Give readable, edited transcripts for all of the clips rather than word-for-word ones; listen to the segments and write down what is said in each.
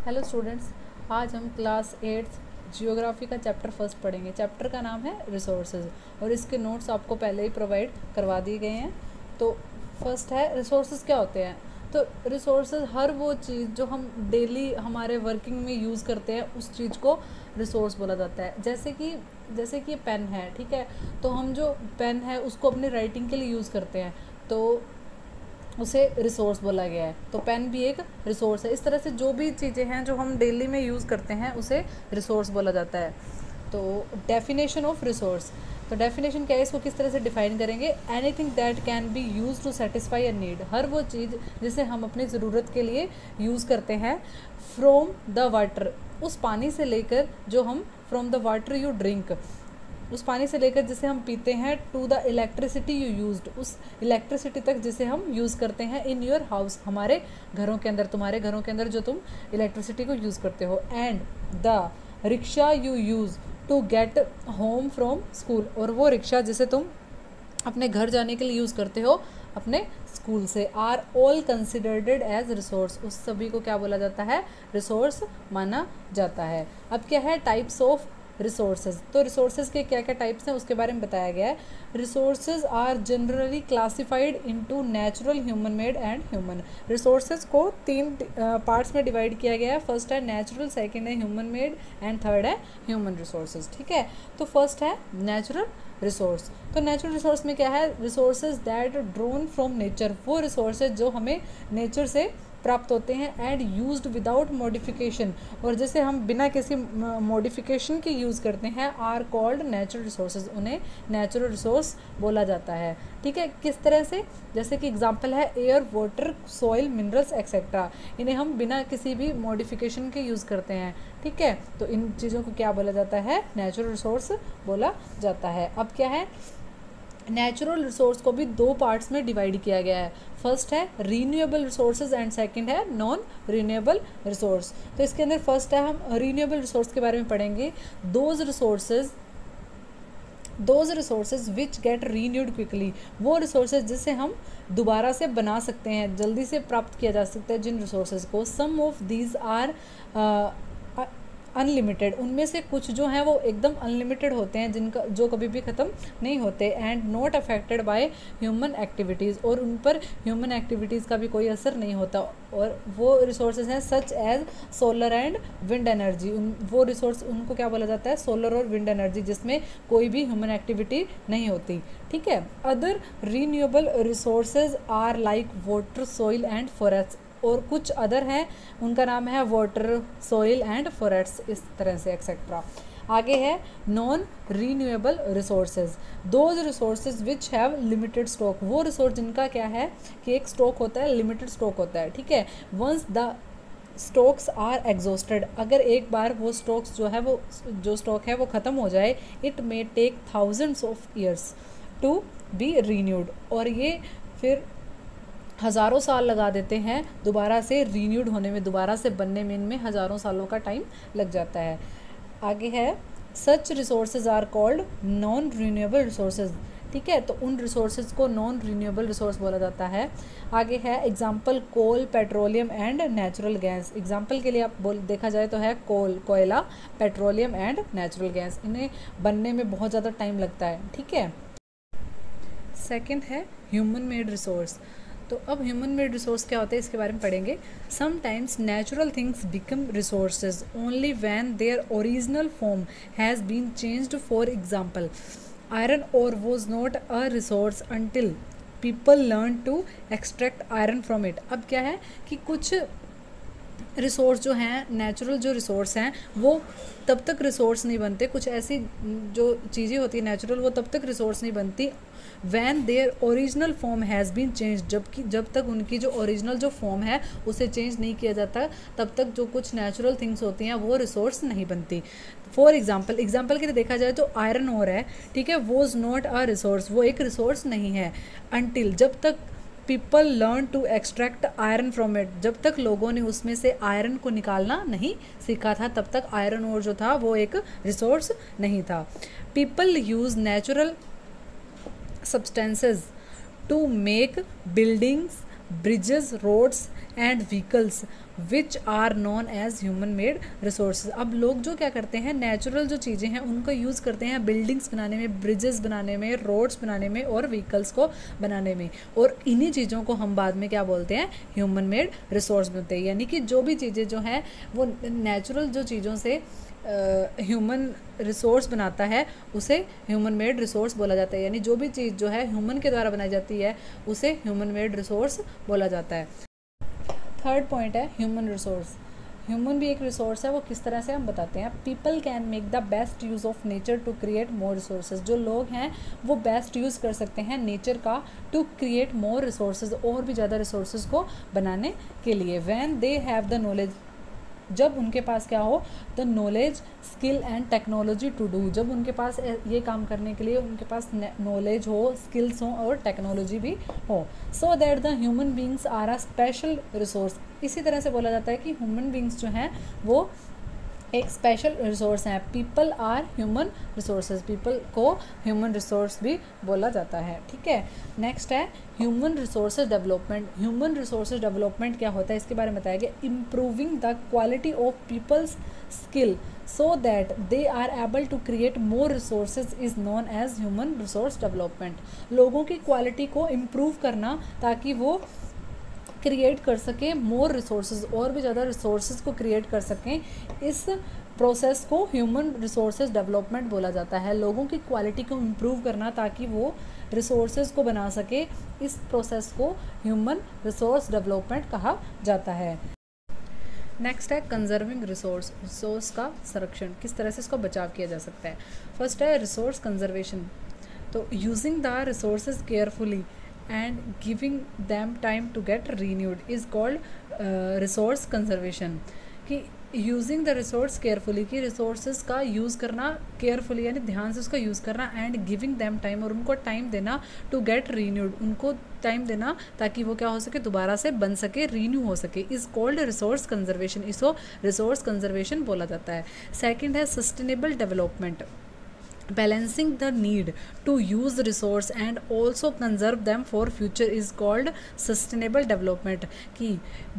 Hello students, आज हम class 8th geography का चैप्टर फर्स्ट पढ़ेंगे। चैप्टर का नाम है रिसोर्सेज और इसके नोट्स आपको पहले ही प्रोवाइड करवा दिए गए हैं। तो फर्स्ट है रिसोर्सेज क्या होते हैं। तो रिसोर्सेज हर वो चीज़ जो हम डेली हमारे वर्किंग में यूज़ करते हैं उस चीज़ को रिसोर्स बोला जाता है। जैसे कि ये पेन है, ठीक है। तो हम जो पेन है उसको अपने राइटिंग के लिए यूज़ करते हैं तो उसे रिसोर्स बोला गया है। तो पेन भी एक रिसोर्स है। इस तरह से जो भी चीज़ें हैं जो हम डेली में यूज़ करते हैं उसे रिसोर्स बोला जाता है। तो डेफिनेशन ऑफ रिसोर्स, तो डेफिनेशन क्या है, इसको किस तरह से डिफाइन करेंगे। Anything that can be use to satisfy a need, हर वो चीज़ जिसे हम अपनी ज़रूरत के लिए यूज़ करते हैं। फ्रॉम द वाटर, उस पानी से लेकर जो हम from the water you drink, उस पानी से लेकर जिसे हम पीते हैं, to the electricity you used, उस इलेक्ट्रिसिटी तक जिसे हम यूज़ करते हैं इन योर हाउस, हमारे घरों के अंदर, तुम्हारे घरों के अंदर जो तुम इलेक्ट्रिसिटी को यूज़ करते हो। And the rickshaw you use to get home from school, और वो रिक्शा जिसे तुम अपने घर जाने के लिए यूज़ करते हो अपने स्कूल से, are all considered as resource, उस सभी को क्या बोला जाता है, रिसोर्स माना जाता है। अब क्या है टाइप्स ऑफ रिसोर्सेज, तो रिसोर्सेज के क्या क्या टाइप्स हैं उसके बारे में बताया गया है। Resources are generally classified into natural, human made and human. Resources को तीन पार्ट्स में डिवाइड किया गया है। फर्स्ट है नेचुरल, सेकंड है ह्यूमन मेड एंड थर्ड है ह्यूमन रिसोर्सेज, ठीक है। तो फर्स्ट है नेचुरल रिसोर्स। तो नेचुरल रिसोर्स में क्या है, resources that drone from nature, वो रिसोर्सेज जो हमें नेचर से प्राप्त होते हैं। एंड यूज्ड विदाउट मॉडिफिकेशन, और जैसे हम बिना किसी मॉडिफिकेशन के यूज़ करते हैं, आर कॉल्ड नेचुरल रिसोर्सेज, उन्हें नेचुरल रिसोर्स बोला जाता है, ठीक है। किस तरह से, जैसे कि एग्जांपल है air, water, soil, minerals etcetera, इन्हें हम बिना किसी भी मॉडिफिकेशन के यूज़ करते हैं, ठीक है। तो इन चीज़ों को क्या बोला जाता है, नेचुरल रिसोर्स बोला जाता है। अब क्या है, नेचुरल रिसोर्स को भी दो पार्ट्स में डिवाइड किया गया है। फर्स्ट है रीन्यूएबल रिसोर्सेज एंड सेकंड है नॉन रीन्यूएबल रिसोर्स। तो इसके अंदर फर्स्ट है, हम रीन्यूएबल रिसोर्स के बारे में पढ़ेंगे। Those resources which get renewed quickly, वो रिसोर्सेज जिसे हम दोबारा से बना सकते हैं, जल्दी से प्राप्त किया जा सकता है जिन रिसोर्सेज को। सम ऑफ दीज आर अनलिमिटेड, उनमें से कुछ जो हैं वो एकदम अनलिमिटेड होते हैं, जिनका जो कभी भी ख़त्म नहीं होते। And not affected by human activities, और उन पर ह्यूमन एक्टिविटीज़ का भी कोई असर नहीं होता। और वो रिसोर्सेज हैं such as solar and wind energy, वो रिसोर्स उनको क्या बोला जाता है, सोलर और विंड एनर्जी, जिसमें कोई भी ह्यूमन एक्टिविटी नहीं होती, ठीक है। Other renewable resources are like water, soil and forest, और कुछ अदर हैं, उनका नाम है वाटर, सॉइल एंड फॉरेस्ट, इस तरह से एक्सेट्रा। आगे है non renewable resources, those resources which have limited stock, वो रिसोर्स जिनका क्या है कि एक स्टॉक होता है, लिमिटेड स्टॉक होता है, ठीक है। Once the stocks are exhausted, अगर एक बार वो स्टॉक्स जो है, वो जो स्टॉक है वो ख़त्म हो जाए, it may take thousands of years to be renewed, और ये फिर हज़ारों साल लगा देते हैं दोबारा से रीन्यूड होने में, दोबारा से बनने में, इनमें हज़ारों सालों का टाइम लग जाता है। आगे है such resources are called non renewable resources, ठीक है। तो उन रिसोर्सेज को नॉन रीन्यूएबल रिसोर्स बोला जाता है। आगे है example coal, petroleum and natural gas. Example के लिए आप देखा जाए तो है कोल, कोयला, पेट्रोलियम एंड नेचुरल गैस, इन्हें बनने में बहुत ज़्यादा टाइम लगता है, ठीक है। सेकेंड है ह्यूमन मेड रिसोर्स। तो अब ह्यूमन मेड रिसोर्स क्या होते हैं इसके बारे में पढ़ेंगे। Sometimes natural things become resources only when their original form has been changed. For example iron ore was not a resource until people learn to extract iron from it. अब क्या है कि कुछ रिसोर्स जो हैं, नेचुरल जो resource हैं, वो तब तक रिसोर्स नहीं बनते, कुछ ऐसी जो चीज़ें होती हैं नेचुरल, वो तब तक रिसोर्स नहीं बनती when their original form has been change, जब तक उनकी जो ओरिजिनल जो फॉर्म है उसे चेंज नहीं किया जाता, तब तक जो कुछ नेचुरल थिंग्स होती हैं वो रिसोर्स नहीं बनती। फॉर एग्जाम्पल के लिए देखा जाए तो आयरन ओर है, ठीक है, वॉज नॉट अ रिसोर्स, वो एक रिसोर्स नहीं है। अंटिल, जब तक people learn to extract iron from it, जब तक लोगों ने उसमें से आयरन को निकालना नहीं सीखा था, तब तक आयरन ओर जो था वो एक रिसोर्स नहीं था। People use natural substances to make buildings, bridges, roads and vehicles, which are known as human made resources. अब लोग जो क्या करते हैं, नेचुरल जो चीज़ें हैं उनको यूज़ करते हैं बिल्डिंग्स बनाने में, ब्रिजेस बनाने में, रोड्स बनाने में और व्हीकल्स को बनाने में, और इन्हीं चीज़ों को हम बाद में क्या बोलते हैं, ह्यूमन मेड रिसोर्स बोलते हैं। यानी कि जो भी चीज़ें जो हैं वो नेचुरल जो चीज़ों से ह्यूमन रिसोर्स बनाता है उसे ह्यूमन मेड रिसोर्स बोला जाता है। यानी जो भी चीज़ जो है ह्यूमन के द्वारा बनाई जाती है उसे ह्यूमन मेड रिसोर्स बोला जाता है। थर्ड पॉइंट है ह्यूमन रिसोर्स। ह्यूमन भी एक रिसोर्स है, वो किस तरह से हम बताते हैं। People can make the best use of nature to create more resources. जो लोग हैं वो बेस्ट यूज़ कर सकते हैं नेचर का टू क्रिएट मोर रिसोर्सेज, और भी ज़्यादा रिसोर्सेज को बनाने के लिए। When they have the knowledge, जब उनके पास क्या हो, the knowledge skill and technology to do, जब उनके पास ये काम करने के लिए उनके पास नॉलेज हो, स्किल्स हो और टेक्नोलॉजी भी हो। So that the human beings are a special resource. इसी तरह से बोला जाता है कि ह्यूमन बींग्स जो हैं वो एक स्पेशल रिसोर्स हैं। People are human resources, people को ह्यूमन रिसोर्स भी बोला जाता है। ठीक है, नेक्स्ट है human resources development. Human resources development क्या होता है इसके बारे में बताया गया। Improving the quality of people's skill so that they are able to create more resources is known as human resource development. लोगों की क्वालिटी को इम्प्रूव करना ताकि वो क्रिएट कर सकें मोर रिसोर्सेज, और भी ज़्यादा रिसोर्सेज को क्रिएट कर सकें, इस प्रोसेस को ह्यूमन रिसोर्सेज डेवलपमेंट बोला जाता है। लोगों की क्वालिटी को इम्प्रूव करना ताकि वो रिसोर्सेज को बना सके, इस प्रोसेस को ह्यूमन रिसोर्स डेवलपमेंट कहा जाता है। नेक्स्ट है कंजर्विंग रिसोर्स। रिसोर्स का संरक्षण, किस तरह से इसको बचाव किया जा सकता है। फर्स्ट है रिसोर्स कंजर्वेशन। तो using the resources carefully and giving them time to get renewed is called resource conservation। कि यूजिंग द रिसोर्स केयरफुली, कि रिसोर्सेज का यूज़ करना केयरफुली यानी ध्यान से उसका यूज़ करना, एंड गिविंग दैम टाइम, और उनको टाइम देना, टू गेट रीन्यूड, उनको टाइम देना ताकि वो क्या हो सके, दोबारा से बन सके, रीन्यू हो सके, इज़ कॉल्ड रिसोर्स कंजर्वेशन। इसको रिसोर्स कंजर्वेशन बोला जाता है। सेकेंड है sustainable development. Balancing the need to use resource and also conserve them for future is called sustainable development। कि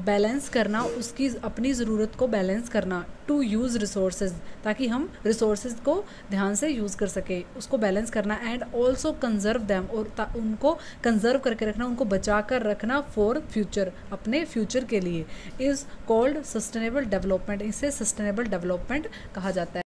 बैलेंस करना, उसकी अपनी ज़रूरत को बैलेंस करना, टू यूज़ रिसोर्सेज, ताकि हम रिसोर्सेज को ध्यान से यूज़ कर सके, उसको बैलेंस करना, एंड ऑल्सो कंजर्व दैम, और उनको कंजर्व करके रखना, उनको बचा कर रखना, फॉर फ्यूचर, अपने फ्यूचर के लिए, इज़ कॉल्ड सस्टेनेबल डेवलपमेंट। इसे सस्टेनेबल डेवलपमेंट कहा जाता है।